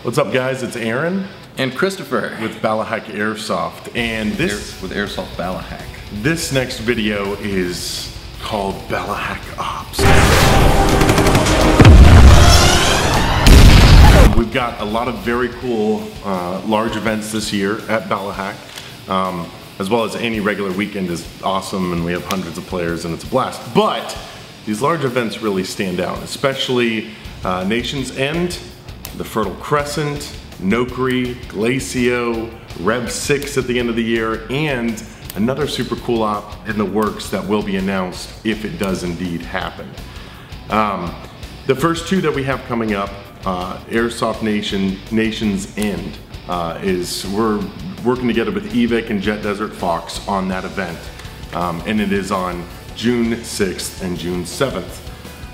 What's up, guys? It's Aaron and Christopher with Ballahack Airsoft, and with Airsoft Ballahack. This next video is called Ballahack Ops. We've got a lot of very cool large events this year at Ballahack, as well as any regular weekend is awesome, and we have hundreds of players and it's a blast. But these large events really stand out, especially Nation's End, the Fertile Crescent, Nokri, Glacio, Rev 6 at the end of the year, and another super cool op in the works that will be announced if it does indeed happen. The first two that we have coming up, Airsoft Nation's End, we're working together with EVIC and Jet Desert Fox on that event, and it is on June 6th and June 7th.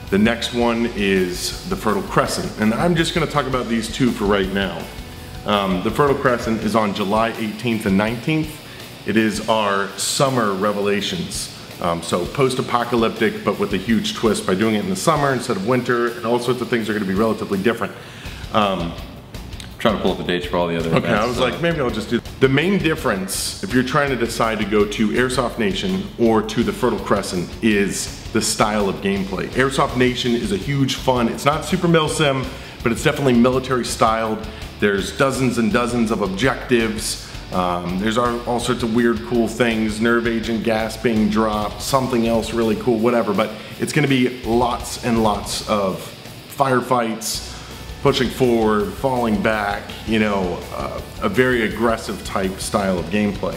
The next one is the Fertile Crescent, and I'm just going to talk about these two for right now. The Fertile Crescent is on July 18th and 19th. It is our summer revelations. So post-apocalyptic, but with a huge twist by doing it in the summer instead of winter, and all sorts of things are going to be relatively different. Trying to pull up the dates for all the other events. Okay, I was like, maybe I'll just do. The main difference, if you're trying to decide to go to Airsoft Nation or to the Fertile Crescent, is the style of gameplay. Airsoft Nation is a huge fun. It's not super mil-sim, but it's definitely military styled. There's dozens and dozens of objectives. There's all sorts of weird, cool things, nerve agent gas being dropped, something else really cool, whatever. But it's gonna be lots and lots of firefights, pushing forward, falling back, you know, a very aggressive type style of gameplay.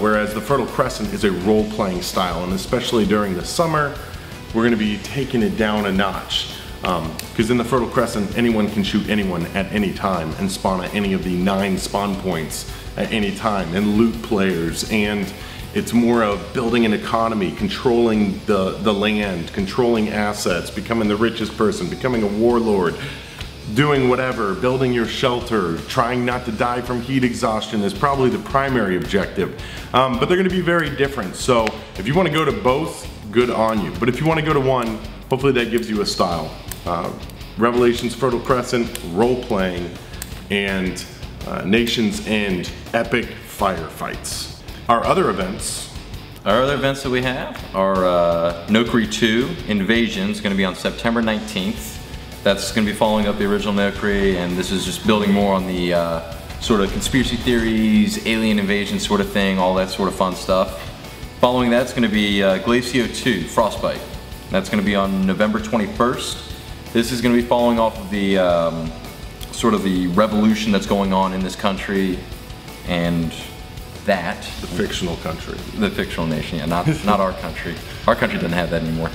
Whereas the Fertile Crescent is a role-playing style, and especially during the summer, we're gonna be taking it down a notch. Because in the Fertile Crescent, anyone can shoot anyone at any time and spawn at any of the 9 spawn points at any time and loot players, and it's more of building an economy, controlling the land, controlling assets, becoming the richest person, becoming a warlord, doing whatever, building your shelter, trying not to die from heat exhaustion is probably the primary objective. But they're gonna be very different. So if you wanna go to both, good on you. But if you wanna go to one, hopefully that gives you a style. Revelations, Fertile Crescent, role-playing, and Nation's End, epic firefights. Our other events that we have are Nokri 2 Invasion is going to be on September 19th. That's going to be following up the original Nokri, and this is just building more on the sort of conspiracy theories, alien invasion sort of thing, all that sort of fun stuff. Following that, it's going to be Glacio 2 Frostbite. That's going to be on November 21st. This is going to be following off of the sort of the revolution that's going on in this country, and that. The fictional country. The fictional nation, yeah, not our country. Our country doesn't have that anymore.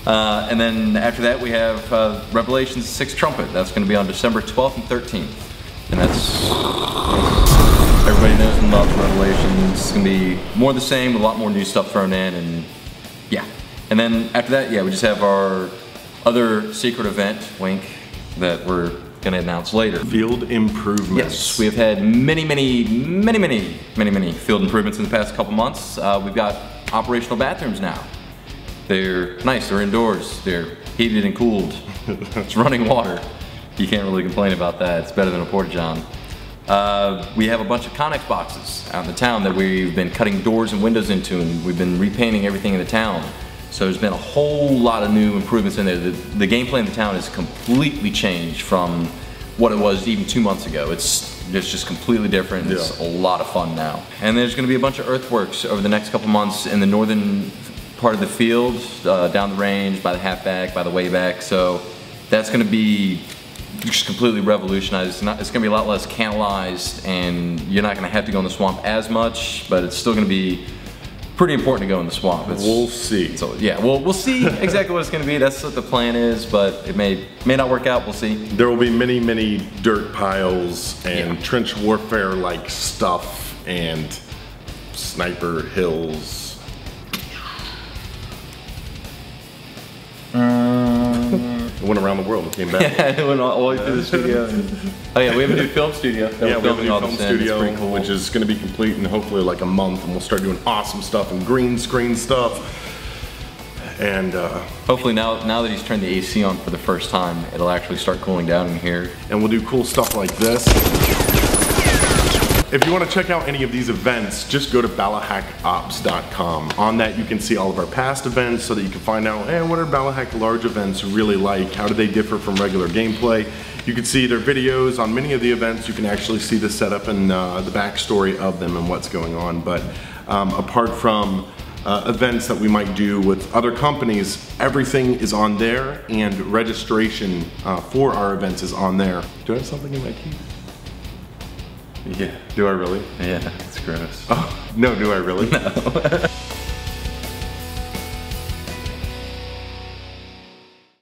And then after that we have Revelations 6 Trumpet. That's going to be on December 12th and 13th. And that's, everybody knows and loves Revelations. It's going to be more of the same, a lot more new stuff thrown in, and yeah. And then after that, yeah, we just have our other secret event, wink, that we're going to announce later. Field improvements. Yes, we have had many field improvements in the past couple months. We've got operational bathrooms now. They're nice, they're indoors, they're heated and cooled. It's running water. You can't really complain about that. It's better than a porta-john. We have a bunch of Connex boxes out in the town that we've been cutting doors and windows into, and we've been repainting everything in the town. So there's been a whole lot of new improvements in there. The gameplay in the town has completely changed from what it was even 2 months ago. It's just completely different. Yeah. It's a lot of fun now. And there's going to be a bunch of earthworks over the next couple months in the northern part of the field, down the range, by the halfback, by the way back. So that's going to be just completely revolutionized. It's going to be a lot less cannibalized, and you're not going to have to go in the swamp as much, but it's still going to be pretty important to go in the swamp. We'll see. So yeah, we'll see exactly what it's going to be. That's what the plan is, but it may not work out. We'll see. There will be many dirt piles and trench warfare like stuff and sniper hills. It went around the world and came back. Yeah, it went all the way through the studio. Oh yeah, we have a new film studio. Yeah, we have a new film studio, cool, which is going to be complete in hopefully like a month, and we'll start doing awesome stuff and green screen stuff. And hopefully now that he's turned the AC on for the first time, it'll actually start cooling down in here. And we'll do cool stuff like this. If you want to check out any of these events, just go to ballahackops.com. On that you can see all of our past events so that you can find out, hey, what are Ballahack large events really like? How do they differ from regular gameplay? You can see their videos on many of the events. You can actually see the setup and the backstory of them and what's going on. But apart from events that we might do with other companies, everything is on there, and registration for our events is on there. Do I have something in my teeth? Yeah. Do I really? Yeah, it's gross. Oh, no, do I really? No.